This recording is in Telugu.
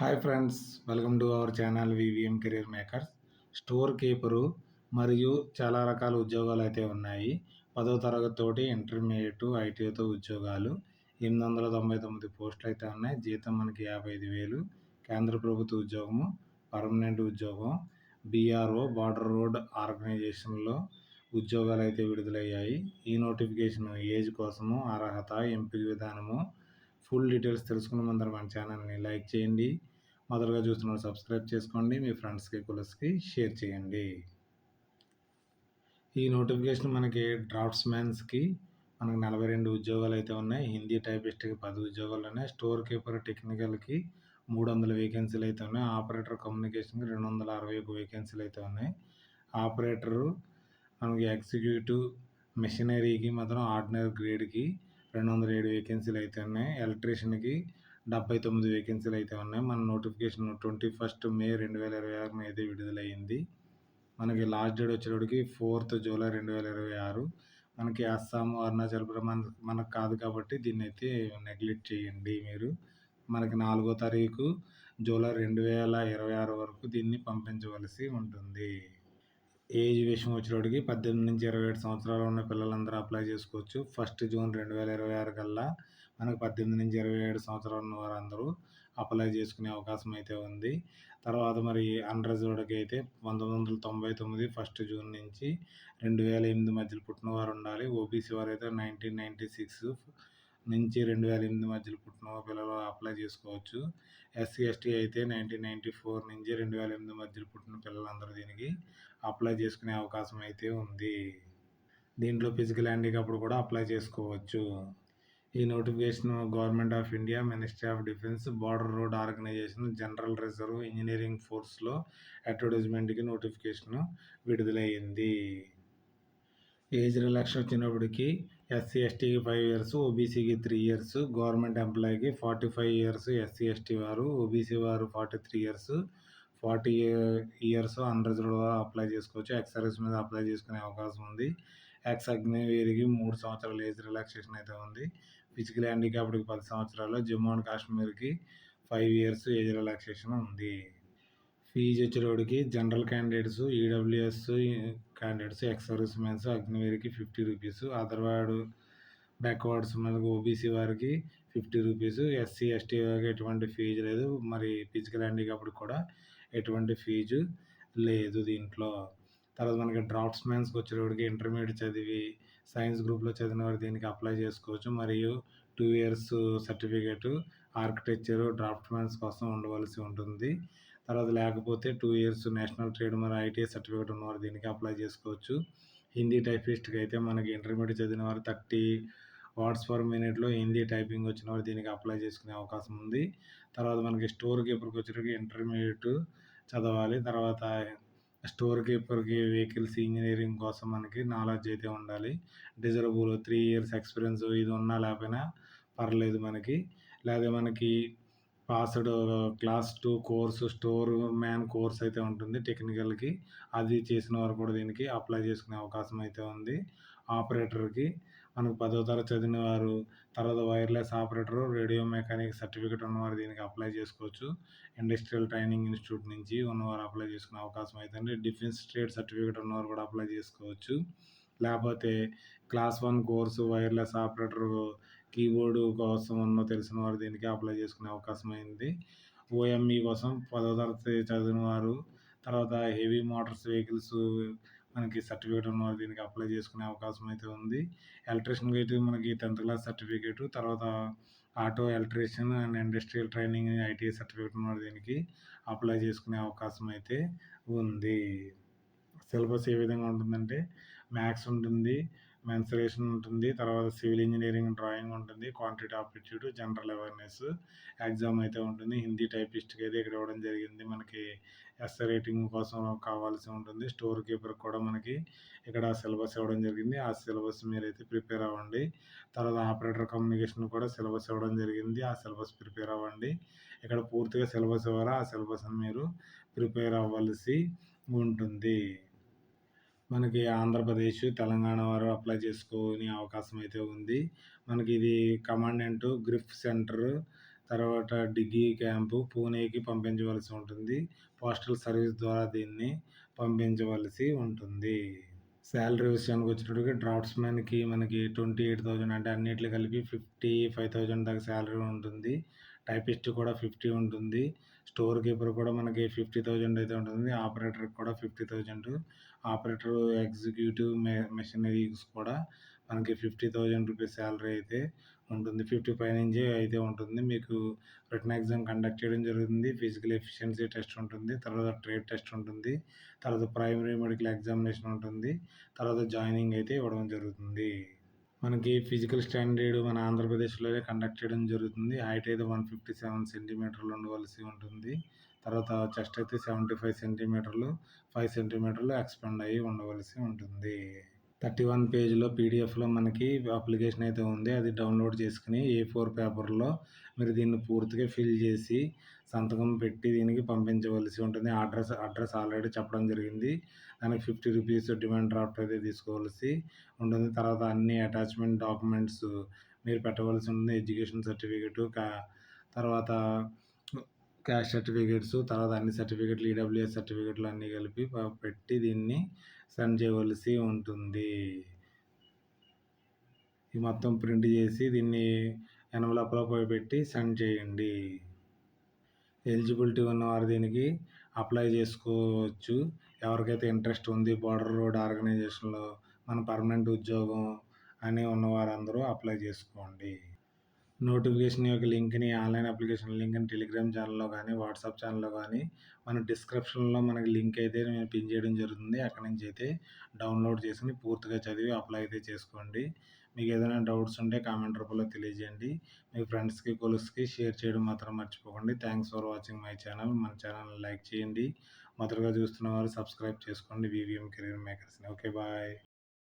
Hi friends, welcome to our channel VVM career makers. Store keeper మరియు చాలా రకాల ఉద్యోగాలు అయితే ఉన్నాయి. 10వ తరగతి తోటి ఇంటర్మీడియట్ ఐటీఐతో ఉద్యోగాలు 899 పోస్టులు అయితే ఉన్నాయి. జీతం మనకి 55,000. కేంద్ర ప్రభుత్వ ఉద్యోగము, పర్మనెంట్ ఉద్యోగం. బీఆర్ఓ బార్డర్ రోడ్ ఆర్గనైజేషన్లో ఉద్యోగాలు అయితే విడుదలయ్యాయి. ఈ నోటిఫికేషన్ ఏజ్ కోసము, అర్హత, ఎంపిక విధానము, ఫుల్ డీటెయిల్స్ తెలుసుకునే ముందర మన ఛానల్ని లైక్ చేయండి. మొదలుగా చూస్తున్నారు సబ్స్క్రైబ్ చేసుకోండి. మీ ఫ్రెండ్స్కి కొలీగ్స్కి షేర్ చేయండి. ఈ నోటిఫికేషన్ మనకి డ్రాఫ్ట్స్మెన్స్కి మనకి 42 ఉద్యోగాలు అయితే ఉన్నాయి. హిందీ టైపిస్ట్కి 10 ఉద్యోగాలు ఉన్నాయి. స్టోర్ కీపర్ టెక్నికల్కి 300 వేకెన్సీలు అయితే ఉన్నాయి. ఆపరేటర్ కమ్యూనికేషన్కి 261 వేకెన్సీలు అయితే ఉన్నాయి. ఆపరేటరు మనకి ఎగ్జిక్యూటివ్ మెషినరీకి మాత్రం ఆర్డినరీ గ్రేడ్కి 207 వేకెన్సీలు అయితే ఉన్నాయి. ఎలక్ట్రీషియన్కి 79 వేకెన్సీలు అయితే ఉన్నాయి. మన నోటిఫికేషన్ 21 మే 2026 అయితే విడుదలయ్యింది. మనకి లాస్ట్ డేట్ వచ్చేటప్పటికి 4 జూలై 2026. మనకి అస్సాము, అరుణాచల్ మనకు కాదు కాబట్టి దీన్ని అయితే నెగ్లెక్ట్ చేయండి మీరు. మనకి 4వ తారీఖు జూలై 2026 వరకు దీన్ని పంపించవలసి ఉంటుంది. ఏజ్ విషయం వచ్చేటప్పటికి 18 నుంచి 27 సంవత్సరాలు ఉన్న పిల్లలందరూ అప్లై చేసుకోవచ్చు. 1 జూన్ 2026 కల్లా మనకు 18 నుంచి 27 సంవత్సరాలు ఉన్న వారందరూ అప్లై చేసుకునే అవకాశం అయితే ఉంది. తర్వాత మరి అన్రిజర్వ్డ్కి అయితే 1999 1 జూన్ నుంచి 2008 మధ్యలో పుట్టిన వారు ఉండాలి. ఓబీసీ వారు అయితే 1996 నుంచి 2008 మధ్యలో పుట్టిన పిల్లలు అప్లై చేసుకోవచ్చు. ఎస్సీ ఎస్టీ అయితే 1994 నుంచి 2008 మధ్యలో పుట్టిన పిల్లలందరూ దీనికి అప్లై చేసుకునే అవకాశం అయితే ఉంది. దీంట్లో ఫిజికల్ హ్యాండిక్యాప్డ్ కూడా అప్లై చేసుకోవచ్చు. ఈ notification government of India, ministry of defence, border road organisation, general reserve engineering ఫోర్స్లో అడ్వర్టైజ్మెంట్కి నోటిఫికేషన్ విడుదలయ్యింది. ఏజ్ రిలాక్షన్ వచ్చినప్పటికి ఎస్సీ ఎస్టీకి 5 ఇయర్స్, ఓబీసీకి 3 ఇయర్స్, గవర్నమెంట్ ఎంప్లాయీకి 45 ఇయర్స్ ఎస్సీ ఎస్టీ వారు, ఓబీసీ వారు 43 ఇయర్స్, 40 ఇయర్స్ అన్రిజర్వ్డ్ అప్లై చేసుకోవచ్చు. ఎక్స్ సర్వీస్ మీద అప్లై చేసుకునే అవకాశం ఉంది. ఎక్స్ అగ్నివీర్కి 3 సంవత్సరాల ఏజ్ రిలాక్సేషన్ అయితే ఉంది. ఫిజికల్ హ్యాండిక్యాప్డ్కి 10 సంవత్సరాలు, జమ్మూ అండ్ కాశ్మీర్కి 5 ఇయర్స్ ఏజ్ రిలాక్సేషన్ ఉంది. ఫీజు వచ్చేటప్పటికి general candidates, EWS candidates, ex service mens అగ్నివీర్కి 50 రూపీస్, అదర్వార్డ్ బ్యాక్వర్డ్స్ మనకు ఓబీసీ వారికి 50 రూపీస్, ఎస్సీ ఎస్టీ వారికి ఎటువంటి ఫీజు లేదు. మరి ఫిజికల్ హ్యాండిక్యాప్డ్ కూడా ఎటువంటి ఫీజు లేదు దీంట్లో. తర్వాత మనకి డ్రాఫ్ట్స్మెన్స్కి వచ్చేటప్పటికి ఇంటర్మీడియట్ చదివి సైన్స్ గ్రూప్లో చదివిన వారు దీనికి అప్లై చేసుకోవచ్చు. మరియు 2 ఇయర్స్ సర్టిఫికేట్ ఆర్కిటెక్చర్ డ్రాఫ్ట్మెన్స్ కోసం ఉండవలసి ఉంటుంది. తర్వాత లేకపోతే 2 ఇయర్స్ నేషనల్ ట్రేడ్ మరి ఐటీఐ సర్టిఫికేట్ ఉన్నవారు దీనికి అప్లై చేసుకోవచ్చు. హిందీ టైపిస్ట్కి అయితే మనకి ఇంటర్మీడియట్ చదివిన వారు 30 వర్డ్స్ పర్ మినిట్లో హిందీ టైపింగ్ వచ్చిన వారు దీనికి అప్లై చేసుకునే అవకాశం ఉంది. తర్వాత మనకి స్టోర్ కీపర్కి వచ్చేటప్పటికి ఇంటర్మీడియట్ చదవాలి. తర్వాత స్టోర్ కీపర్కి వెహికల్స్ ఇంజనీరింగ్ కోసం మనకి నాలెడ్జ్ అయితే ఉండాలి. డిజరబుల్ 3 ఇయర్స్ ఎక్స్పీరియన్స్ ఇది ఉన్నా లేకపోయినా పర్లేదు మనకి. లేదా మనకి passed class 2 course store man course అయితే ఉంటుంది టెక్నికల్కి. అది చేసిన వారు కూడా దీనికి అప్లై చేసుకునే అవకాశం అయితే ఉంది. ఆపరేటర్కి మనకు 10వ తరగతి చదివిన వారు, తర్వాత wireless operator, radio mechanic certificate ఉన్నవారు దీనికి అప్లై చేసుకోవచ్చు. ఇండస్ట్రియల్ ట్రైనింగ్ ఇన్స్టిట్యూట్ నుంచి ఉన్నవారు అప్లై చేసుకునే అవకాశం అయితే ఉంది. డిఫెన్స్ ట్రేడ్ సర్టిఫికేట్ ఉన్నవారు కూడా అప్లై చేసుకోవచ్చు. లేకపోతే class 1 course wireless operator keyboard కోసం తెలిసిన వారు దీనికి అప్లై చేసుకునే అవకాశం అయింది. ఓఎంఈ కోసం 10వ తరగతి చదివిన వారు, తర్వాత హెవీ మోటార్స్ వెహికల్స్ మనకి సర్టిఫికేట్ ఉన్నవారు దీనికి అప్లై చేసుకునే అవకాశం అయితే ఉంది. ఎలక్ట్రీషియన్కి అయితే మనకి 10th క్లాస్ సర్టిఫికేట్, తర్వాత auto electrician and industrial training ITI certificate ఉన్నవారు దీనికి అప్లై చేసుకునే అవకాశం అయితే ఉంది. సిలబస్ ఏ విధంగా ఉంటుందంటే మ్యాథ్స్ ఉంటుంది, మెన్సురేషన్ ఉంటుంది, తర్వాత సివిల్ ఇంజనీరింగ్ డ్రాయింగ్ ఉంటుంది, quantity aptitude, general awareness exam అయితే ఉంటుంది. హిందీ టైపిస్ట్కి అయితే ఇక్కడ ఇవ్వడం జరిగింది. మనకి ఎస్ఏ రేటింగ్ కోసం కావాల్సి ఉంటుంది. స్టోర్ కీపర్ కూడా మనకి ఇక్కడ సిలబస్ ఇవ్వడం జరిగింది. ఆ సిలబస్ మీరైతే ప్రిపేర్ అవ్వండి. తర్వాత ఆపరేటర్ కమ్యూనికేషన్ కూడా సిలబస్ ఇవ్వడం జరిగింది. ఆ సిలబస్ ప్రిపేర్ అవ్వండి. ఇక్కడ పూర్తిగా సిలబస్ ఇవ్వాలి. ఆ సిలబస్ని మీరు ప్రిపేర్ అవ్వాల్సి ఉంటుంది. మనకి ఆంధ్రప్రదేశ్, తెలంగాణ వారు అప్లై చేసుకునే అవకాశం అయితే ఉంది. మనకి ఇది కమాండెంట్ గ్రిఫ్ సెంటర్, తర్వాత డిగ్రీ క్యాంపు పూణేకి పంపించవలసి ఉంటుంది. పోస్టల్ సర్వీస్ ద్వారా దీన్ని పంపించవలసి ఉంటుంది. శాలరీ విషయానికి వచ్చినప్పటికి డ్రాఫ్ట్స్‌మెన్‌కి మనకి 28,000 అంటే అన్నిట్లో కలిపి 55,000 దాకా శాలరీ ఉంటుంది. టైపిస్ట్ కూడా 50 ఉంటుంది. స్టోర్ కీపర్ కూడా మనకి 50,000 అయితే ఉంటుంది. ఆపరేటర్‌కి కూడా 50,000. ఆపరేటర్ ఎగ్జిక్యూటివ్ మెషినరీస్ కూడా మనకి 50,000 రూపీస్ శాలరీ అయితే ఉంటుంది. 50 పైనుంచే అయితే ఉంటుంది. మీకు రిటన్ ఎగ్జామ్ కండక్ట్ చేయడం జరుగుతుంది. ఫిజికల్ ఎఫిషియన్సీ టెస్ట్ ఉంటుంది. తర్వాత ట్రేడ్ టెస్ట్ ఉంటుంది. తర్వాత ప్రైమరీ మెడికల్ ఎగ్జామినేషన్ ఉంటుంది. తర్వాత జాయినింగ్ అయితే ఇవ్వడం జరుగుతుంది. మనకి ఫిజికల్ స్టాండర్డ్ మన ఆంధ్రప్రదేశ్‌లోనే కండక్ట్ చేయడం జరుగుతుంది. హైట్ అయితే 157 సెంటీమీటర్లు ఉండవలసి ఉంటుంది. తర్వాత చెస్ట్ అయితే 75 సెంటీమీటర్లు, 5 సెంటీమీటర్లు ఎక్స్‌పాండ్ అయ్యి ఉండవలసి ఉంటుంది. 31 పేజ్‌లో పీడీఎఫ్‌లో మనకి అప్లికేషన్ అయితే ఉంది. అది డౌన్‌లోడ్ చేసుకొని ఏ4 పేపర్‌లో మీరు దీన్ని పూర్తిగా ఫిల్ చేసి సంతకం పెట్టి దీనికి పంపించవలసి ఉంటుంది. అడ్రస్ ఆల్రెడీ చెప్పడం జరిగింది. దానికి 50 రూపీస్ డిమాండ్ డ్రాఫ్ట్ అయితే తీసుకోవాల్సి ఉంటుంది. తర్వాత అన్ని అటాచ్‌మెంట్ డాక్యుమెంట్స్ మీరు పెట్టవలసి ఉంటుంది. ఎడ్యుకేషన్ సర్టిఫికేటు, తర్వాత క్యాస్ట్ సర్టిఫికేట్స్, తర్వాత అన్ని సర్టిఫికేట్లు, ఈడబ్ల్యూఎస్ సర్టిఫికేట్లు అన్నీ కలిపి పెట్టి దీన్ని సెండ్ చేయవలసి ఉంటుంది. ఈ మొత్తం ప్రింట్ చేసి దీన్ని ఎన్వలప్‌లో పెట్టి సెండ్ చేయండి. ఎలిజిబిలిటీ ఉన్నవారు దీనికి అప్లై చేసుకోవచ్చు. ఎవరికైతే ఇంట్రెస్ట్ ఉంది బోర్డర్ రోడ్ ఆర్గనైజేషన్‌లో మన పర్మనెంట్ ఉద్యోగం అని ఉన్నవారందరూ అప్లై చేసుకోండి. నోటిఫికేషన్ యొక్క లింక్‌ని ఆన్‌లైన్ అప్లికేషన్ లింక్‌ని టెలిగ్రామ్ ఛానల్‌లో కానీ, వాట్సాప్ ఛానల్‌లో కానీ మన డిస్క్రిప్షన్‌లో మనకి లింక్ అయితే నేను పిన్ చేయడం జరుగుతుంది. అక్కడి నుంచి అయితే డౌన్లోడ్ చేసుకొని పూర్తిగా చదివి అప్లై అయితే చేసుకోండి. మీకు ఏదైనా డౌట్స్ ఉంటే కామెంట్ రూపంలో తెలియజేయండి. మీ ఫ్రెండ్స్‌కి, కొలీగ్స్‌కి షేర్ చేయడం మాత్రం మర్చిపోకండి. Thanks for watching my channel. మన ఛానల్‌ని లైక్ చేయండి. మొదటగా చూస్తున్న వారు సబ్స్క్రైబ్ చేసుకోండి. వీవీఎం కెరీర్ మేకర్స్‌ని. ఓకే. బాయ్.